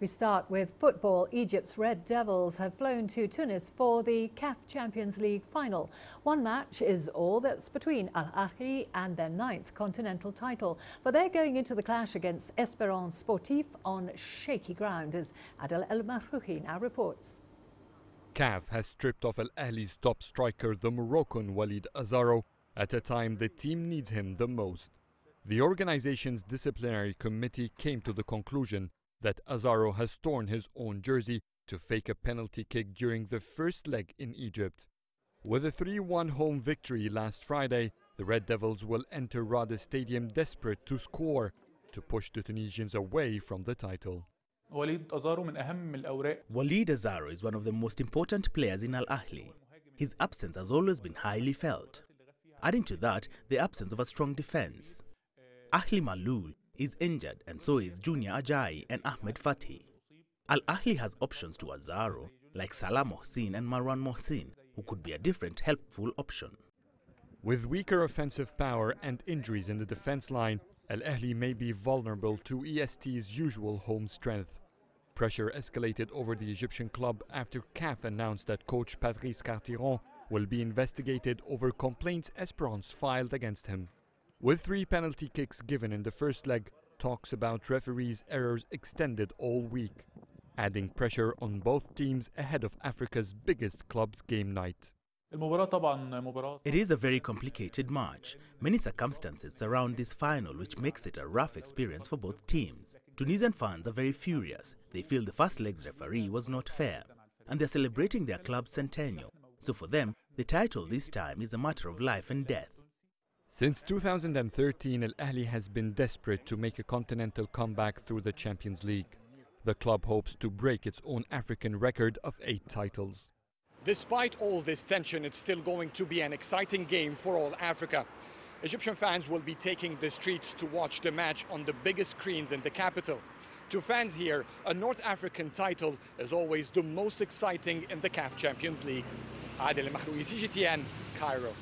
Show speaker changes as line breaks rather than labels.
We start with football. Egypt's Red Devils have flown to Tunis for the CAF Champions League final. One match is all that's between Ahly and their 9th continental title. But they're going into the clash against Esperance Sportive on shaky ground, as Adel EL Mahrouky now reports.
CAF has stripped off Ahly's top striker, the Moroccan Walid Azaro, at a time the team needs him the most. The organization's disciplinary committee came to the conclusion that Azaro has torn his own jersey to fake a penalty kick during the first leg in Egypt. With a 3-1 home victory last Friday, the Red Devils will enter Rada Stadium desperate to score to push the Tunisians away from the title.
Walid Azaro is one of the most important players in Al Ahly. His absence has always been highly felt. Adding to that, the absence of a strong defense. Ahly Malul is injured, and so is Junior Ajayi and Ahmed Fatih. Al Ahly has options to Azaro, like Salah Mohsin and Marwan Mohsin, who could be a different helpful option.
With weaker offensive power and injuries in the defense line, Al Ahly may be vulnerable to EST's usual home strength. Pressure escalated over the Egyptian club after CAF announced that coach Patrice Cartiron will be investigated over complaints Esperance filed against him. With 3 penalty kicks given in the first leg, talks about referees' errors extended all week, adding pressure on both teams ahead of Africa's biggest club's game night.
It is a very complicated match. Many circumstances surround this final, which makes it a rough experience for both teams. Tunisian fans are very furious. They feel the first leg's referee was not fair, and they're celebrating their club's centennial. So for them, the title this time is a matter of life and death.
Since 2013, Al Ahly has been desperate to make a continental comeback through the Champions League. The club hopes to break its own African record of 8 titles.
Despite all this tension, it's still going to be an exciting game for all Africa. Egyptian fans will be taking the streets to watch the match on the biggest screens in the capital. To fans here, a North African title is always the most exciting in the CAF Champions League. Adel EL Mahrouky, CGTN, Cairo.